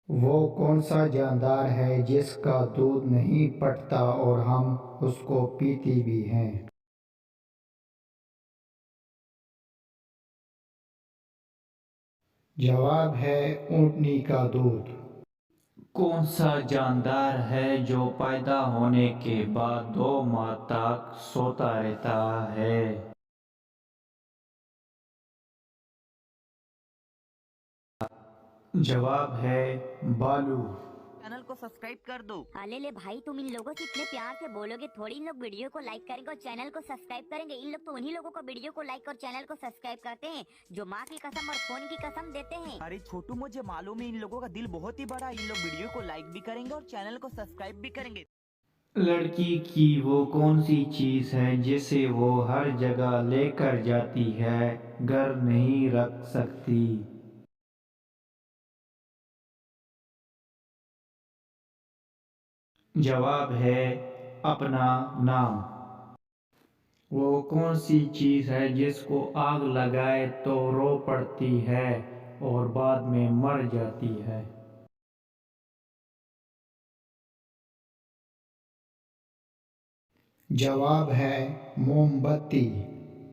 وہ کون سا جاندار ہے جس کا دودھ نہیں پھٹتا اور ہم اس کو پیتی بھی ہیں؟ جواب ہے اونٹنی کا دودھ۔ کون سا جاندار ہے جو پیدا ہونے کے بعد 2 ماہ تک سوتا رہتا ہے؟ جواب ہے بالو۔ چینل کو سبسکرائب کر دو۔ لے بھائی، تم ان لوگوں سے اتنے پیار سے بولو گے تھوڑی ان لوگ ویڈیو کو لائک کریں گے اور چینل کو سبسکرائب کریں گے۔ ان لوگ تو انہی لوگوں کو ویڈیو کو لائک اور چینل کو سبسکرائب کرتے ہیں جو ماں کی قسم اور فون کی قسم دیتے ہیں۔ ارے چھوٹو، مجھے معلوم ہے ان لوگوں کا دل بہت ہی بڑا ہے۔ ان لوگ ویڈیو کو لائک بھی کریں گے اور چینل کو سبسکرائب بھی کریں گے۔ لڑکی کی وہ کون سی چیز ہے جسے وہ ہر جگہ لے کر جاتی ہے، گھر نہیں رکھ سکتی؟ جواب ہے اپنا نام۔ وہ کون سی چیز ہے جس کو آگ لگائے تو رو پڑتی ہے اور بعد میں مر جاتی ہے؟ جواب ہے موم بتی۔